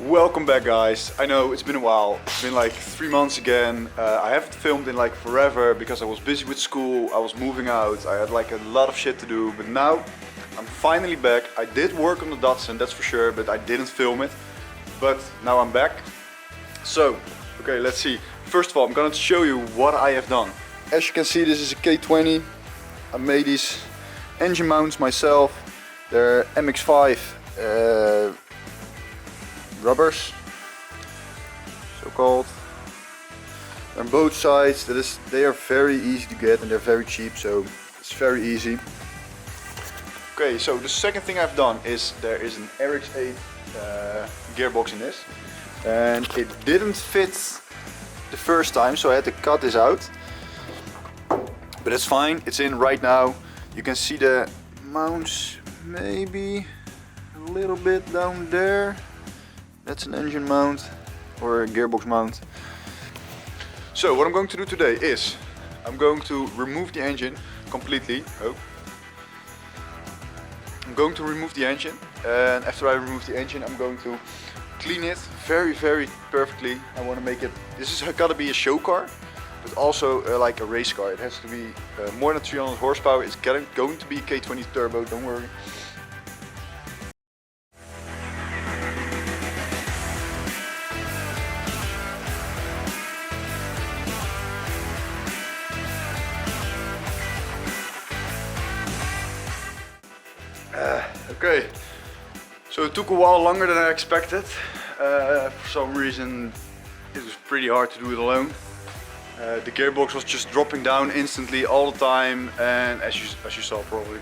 Welcome back, guys. I know it's been a while. It's been like 3 months again. I haven't filmed in like forever because I was busy with school. I was moving out. I had like a lot of shit to do. But now I'm finally back. I did work on the Datsun, that's for sure, but I didn't film it. But now I'm back. So, okay, let's see. First of all, I'm gonna show you what I have done. As you can see, this is a K20. I made these engine mounts myself. They're MX5 rubbers, so called. They're on both sides. They are very easy to get and they're very cheap, so it's very easy. Okay, so the second thing I've done is there is an RX8 gearbox in this, and it didn't fit the first time, so I had to cut this out. But it's fine, it's in right now. You can see the mounts maybe a little bit down there. That's an engine mount or a gearbox mount. So what I'm going to do today is I'm going to remove the engine completely. I'm going to remove the engine, and after I remove the engine I'm going to clean it very perfectly. I want to make it, this is gotta be a show car, but also like a race car. It has to be more than 300 horsepower. It's going to be a K20 turbo, don't worry. Okay, so it took a while longer than I expected. For some reason it was pretty hard to do it alone. The gearbox was just dropping down instantly all the time, and as you saw probably,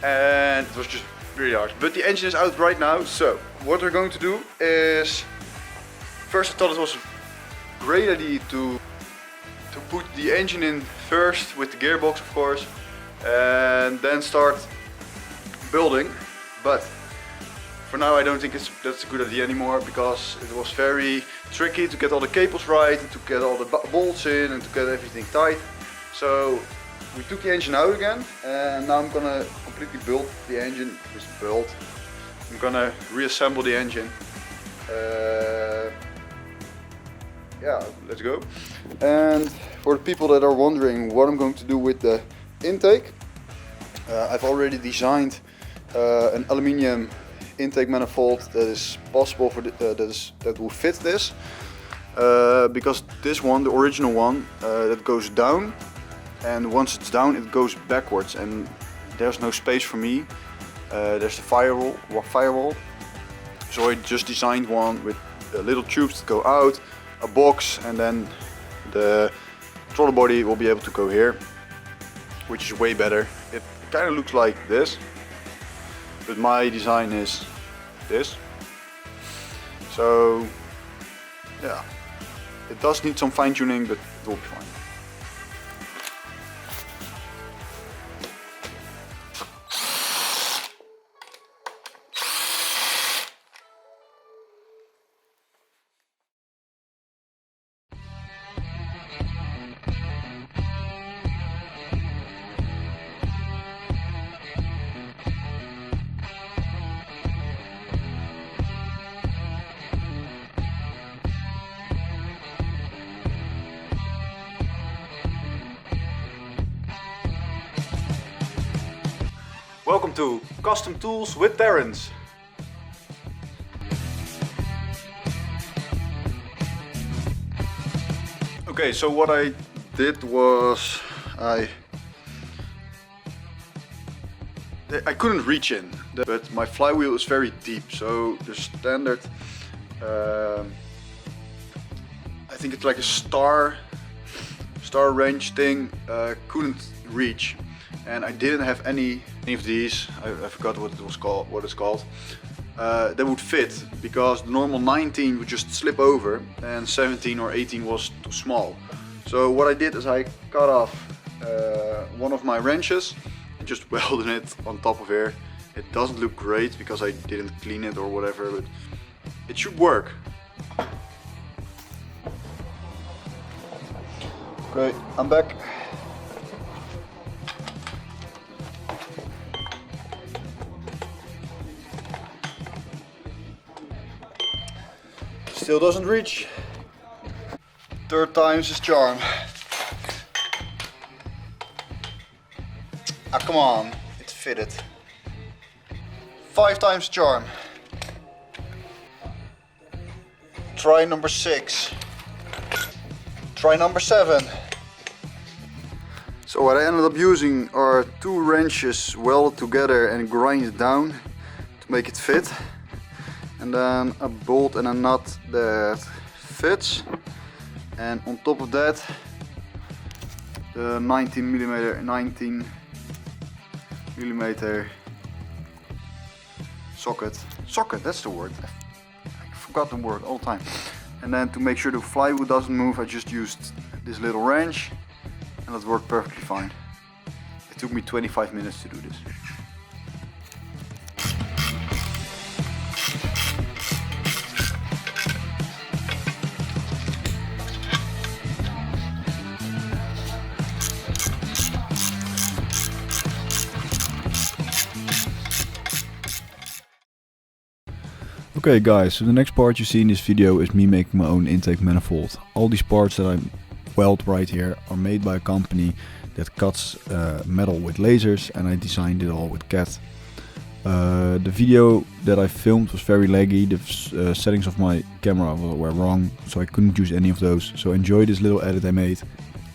and it was just really hard. But the engine is out right now, so what we're going to do is, first I thought it was a great idea to put the engine in first with the gearbox, of course, and then start building. But for now I don't think that's a good idea anymore, because it was very tricky to get all the cables right and to get all the bolts in and to get everything tight. So we took the engine out again, and now I'm gonna completely build the engine. I'm gonna reassemble the engine. Yeah, let's go. And for the people that are wondering what I'm going to do with the intake, I've already designed an aluminium intake manifold that is possible for that will fit this, because this one, the original one, that goes down, and once it's down it goes backwards, and there's no space for me. There's the firewall, so I just designed one with little tubes that go out, a box, and then the throttle body will be able to go here, which is way better. It kind of looks like this, but my design is this. So yeah, it does need some fine tuning, but it will be fine. Welcome to Custom Tools with Terrence. Okay, so what I did was I couldn't reach in, but my flywheel is very deep, so the standard, I think it's like a star wrench thing, couldn't reach. And I didn't have any of these. I forgot what it's called. That would fit, because the normal 19 would just slip over, and 17 or 18 was too small. So what I did is I cut off one of my wrenches and just welded it on top of here. It doesn't look great because I didn't clean it or whatever, but it should work. Okay, I'm back. Still doesn't reach. Third time's his charm. Ah, come on, it fitted. 5 times charm. Try number 6. Try number 7. So what I ended up using are 2 wrenches welded together and grinded down to make it fit. And then a bolt and a nut that fits. And on top of that, the 19 millimeter socket. Socket, that's the word. I forgot the word all the time. And then to make sure the flywheel doesn't move, I just used this little wrench, and that worked perfectly fine. It took me 25 minutes to do this. Okay guys, so the next part you see in this video is me making my own intake manifold. All these parts that I weld right here are made by a company that cuts metal with lasers, and I designed it all with CAD. The video that I filmed was very laggy, the settings of my camera were wrong, so I couldn't use any of those. So enjoy this little edit I made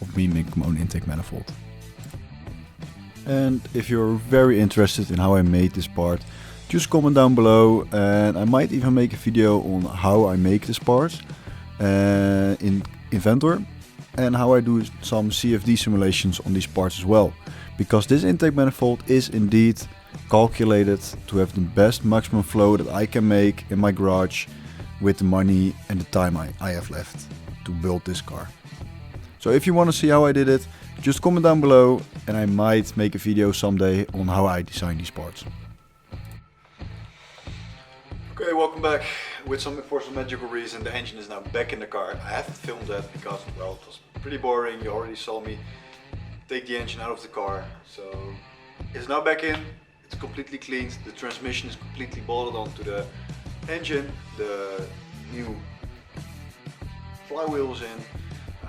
of me making my own intake manifold. And if you're very interested in how I made this part, just comment down below, and I might even make a video on how I make this part in Inventor, and how I do some CFD simulations on these parts as well. Because this intake manifold is indeed calculated to have the best maximum flow that I can make in my garage with the money and the time I have left to build this car. So if you want to see how I did it, just comment down below, and I might make a video someday on how I design these parts. Okay, welcome back. For some magical reason, the engine is now back in the car. I haven't filmed that because, well, it was pretty boring. You already saw me take the engine out of the car. So it's now back in. It's completely cleaned. The transmission is completely bolted onto the engine. The new flywheel is in.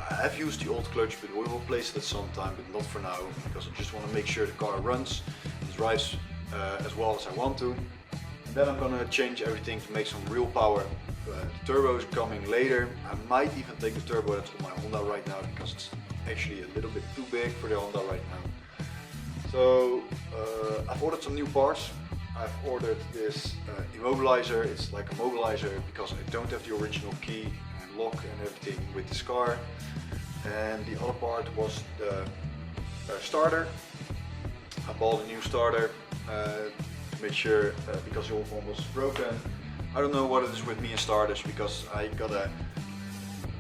I have used the old clutch, but we will replace it at some time, but not for now, because I just want to make sure the car runs and drives as well as I want to. Then I'm gonna change everything to make some real power. The turbo is coming later. I might even take the turbo that's on my Honda right now, because it's actually a little bit too big for the Honda right now. So I've ordered some new parts. I've ordered this immobilizer. It's like a mobilizer because I don't have the original key and lock and everything with this car. And the other part was the starter. I bought a new starter. Make sure because the old one was broken. I don't know what it is with me and starters, because I got a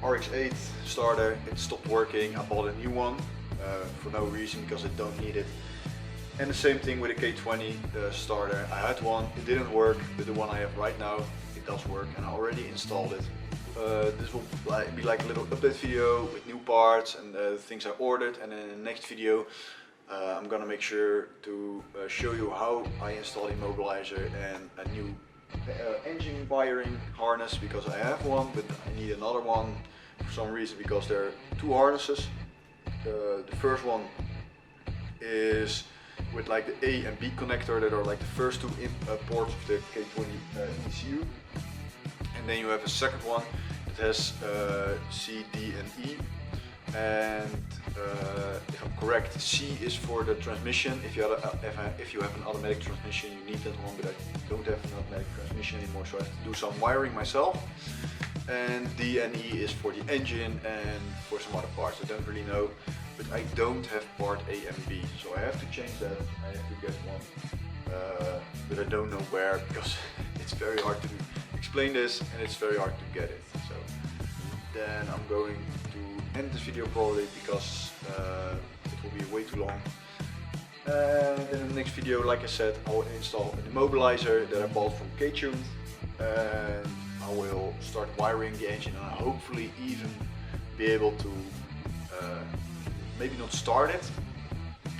RX-8 starter, it stopped working. I bought a new one for no reason, because I don't need it. And the same thing with the K20 starter. I had one, it didn't work, but the one I have right now, it does work, and I already installed it. This will be like a little update video with new parts and things I ordered, and then in the next video I'm gonna make sure to show you how I install the immobilizer and a new engine wiring harness, because I have one but I need another one for some reason, because there are 2 harnesses. The first one is with like the A and B connector that are like the first 2 ports of the K20 ECU, and then you have a second one that has C, D and E. And if I'm correct, C is for the transmission. If you have an automatic transmission, you need that one, but I don't have an automatic transmission anymore, so I have to do some wiring myself. And D and E is for the engine and for some other parts. I don't really know, but I don't have part A and B, so I have to change that. I have to get one, but I don't know where, because it's very hard to explain this and it's very hard to get it. So then I'm going to end this video probably, because it will be way too long. And in the next video, like I said, I will install an immobilizer that I bought from K20, and I will start wiring the engine, and I'll hopefully even be able to maybe not start it,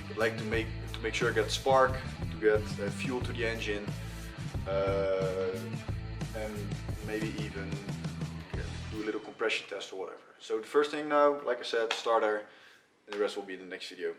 but like to make sure I get spark, to get fuel to the engine, and maybe even do a little compression test or whatever. So the first thing now, like I said, starter, and the rest will be in the next video.